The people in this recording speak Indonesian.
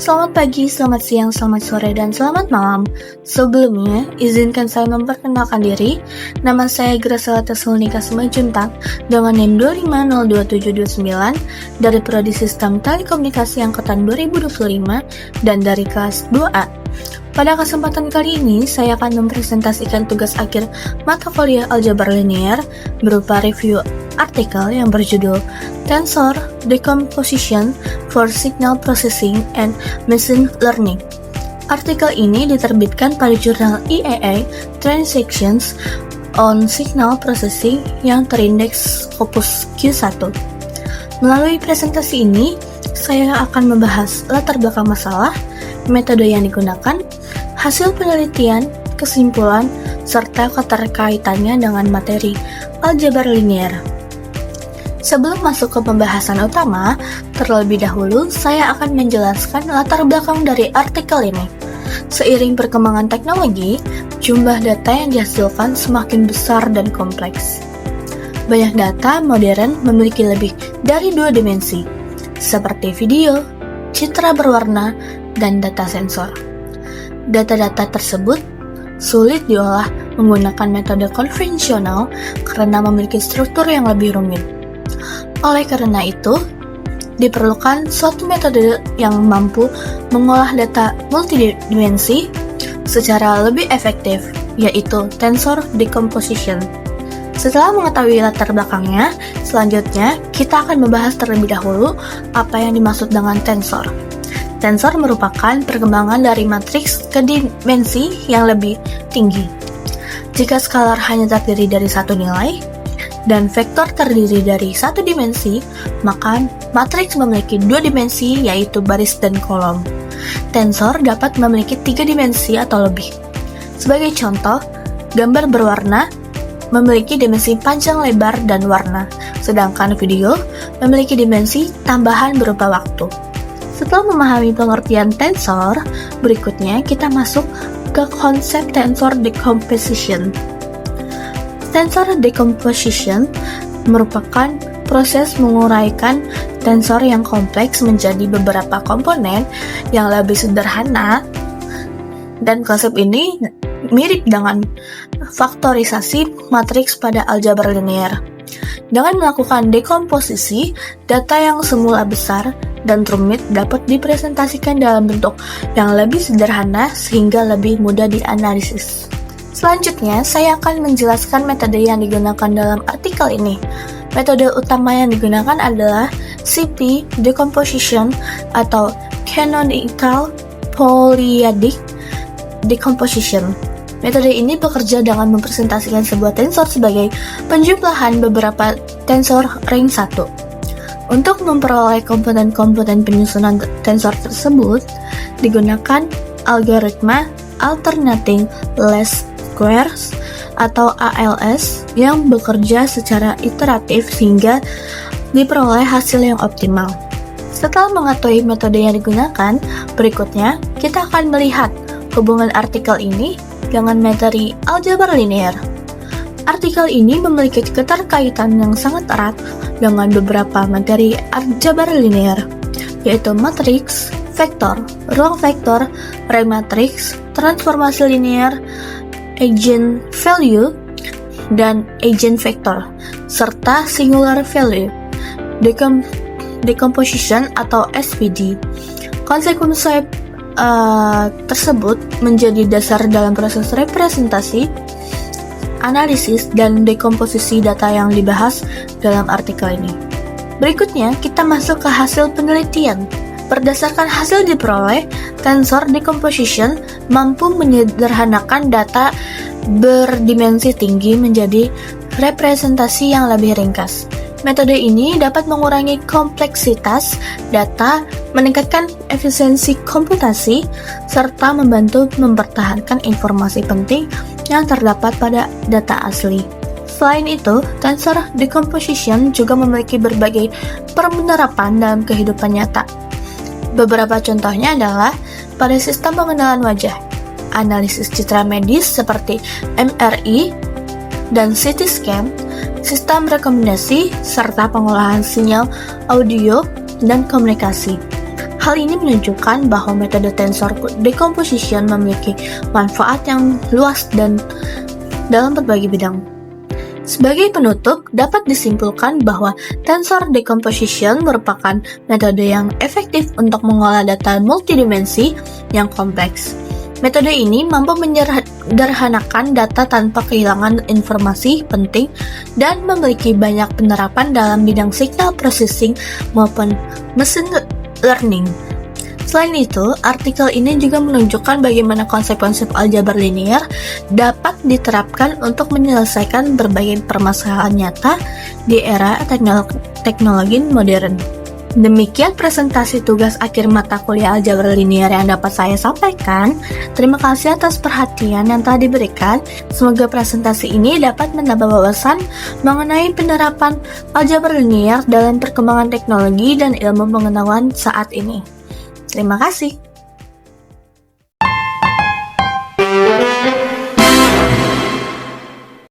Selamat pagi, selamat siang, selamat sore, dan selamat malam. Sebelumnya, izinkan saya memperkenalkan diri. Nama saya Graciela Tesalnika Semajuntak dengan NIM 2502729 dari Prodi Sistem Telekomunikasi Angkatan 2025 dan dari kelas 2A. Pada kesempatan kali ini, saya akan mempresentasikan tugas akhir mata kuliah aljabar linear berupa review artikel yang berjudul Tensor Decomposition for Signal Processing and Machine Learning. Artikel ini diterbitkan pada jurnal IEA Transactions on Signal Processing yang terindeks Scopus Q1. Melalui presentasi ini, saya akan membahas latar belakang masalah, metode yang digunakan, hasil penelitian, kesimpulan, serta keterkaitannya dengan materi aljabar linear. Sebelum masuk ke pembahasan utama, terlebih dahulu saya akan menjelaskan latar belakang dari artikel ini. Seiring perkembangan teknologi, jumlah data yang dihasilkan semakin besar dan kompleks. Banyak data modern memiliki lebih dari 2 dimensi, seperti video, citra berwarna, dan data sensor. Data-data tersebut sulit diolah menggunakan metode konvensional karena memiliki struktur yang lebih rumit. Oleh karena itu, diperlukan suatu metode yang mampu mengolah data multidimensi secara lebih efektif, yaitu tensor decomposition. Setelah mengetahui latar belakangnya, selanjutnya kita akan membahas terlebih dahulu apa yang dimaksud dengan tensor. Tensor merupakan perkembangan dari matriks ke dimensi yang lebih tinggi. Jika skalar hanya terdiri dari satu nilai, dan vektor terdiri dari satu dimensi, maka matriks memiliki 2 dimensi, yaitu baris dan kolom. Tensor dapat memiliki 3 dimensi atau lebih. Sebagai contoh, gambar berwarna memiliki dimensi panjang, lebar, dan warna, sedangkan video memiliki dimensi tambahan berupa waktu. Setelah memahami pengertian tensor, berikutnya kita masuk ke konsep tensor decomposition. Tensor decomposition merupakan proses menguraikan tensor yang kompleks menjadi beberapa komponen yang lebih sederhana, dan konsep ini mirip dengan faktorisasi matriks pada aljabar linear. Dengan melakukan dekomposisi, data yang semula besar dan rumit dapat dipresentasikan dalam bentuk yang lebih sederhana sehingga lebih mudah dianalisis. Selanjutnya, saya akan menjelaskan metode yang digunakan dalam artikel ini. Metode utama yang digunakan adalah CP decomposition atau canonical polyadic decomposition. Metode ini bekerja dengan mempresentasikan sebuah tensor sebagai penjumlahan beberapa tensor ring 1. Untuk memperoleh komponen-komponen penyusunan tensor tersebut, digunakan algoritma alternating least squares atau ALS yang bekerja secara iteratif sehingga diperoleh hasil yang optimal. Setelah mengetahui metode yang digunakan, berikutnya kita akan melihat hubungan artikel ini dengan materi aljabar linear. Artikel ini memiliki keterkaitan yang sangat erat dengan beberapa materi aljabar linear, yaitu matriks, vektor, ruang vektor, ray matriks, transformasi linear, eigenvalue, dan eigenvector, serta singular value, decomposition atau SPD. Konsep-konsep tersebut menjadi dasar dalam proses representasi, analisis, dan dekomposisi data yang dibahas dalam artikel ini. Berikutnya, kita masuk ke hasil penelitian. Berdasarkan hasil diperoleh, tensor decomposition mampu menyederhanakan data berdimensi tinggi menjadi representasi yang lebih ringkas. Metode ini dapat mengurangi kompleksitas data, meningkatkan efisiensi komputasi, serta membantu mempertahankan informasi penting yang terdapat pada data asli. Selain itu, tensor decomposition juga memiliki berbagai penerapan dalam kehidupan nyata. Beberapa contohnya adalah pada sistem pengenalan wajah, analisis citra medis seperti MRI dan CT scan, sistem rekomendasi, serta pengolahan sinyal audio dan komunikasi. Hal ini menunjukkan bahwa metode tensor decomposition memiliki manfaat yang luas dan dalam berbagai bidang. Sebagai penutup, dapat disimpulkan bahwa tensor decomposition merupakan metode yang efektif untuk mengolah data multidimensi yang kompleks. Metode ini mampu menyederhanakan data tanpa kehilangan informasi penting dan memiliki banyak penerapan dalam bidang signal processing maupun machine learning. Selain itu, artikel ini juga menunjukkan bagaimana konsep-konsep aljabar linear dapat diterapkan untuk menyelesaikan berbagai permasalahan nyata di era teknologi modern. Demikian presentasi tugas akhir mata kuliah aljabar linear yang dapat saya sampaikan. Terima kasih atas perhatian yang telah diberikan. Semoga presentasi ini dapat menambah wawasan mengenai penerapan aljabar linear dalam perkembangan teknologi dan ilmu pengetahuan saat ini. Terima kasih.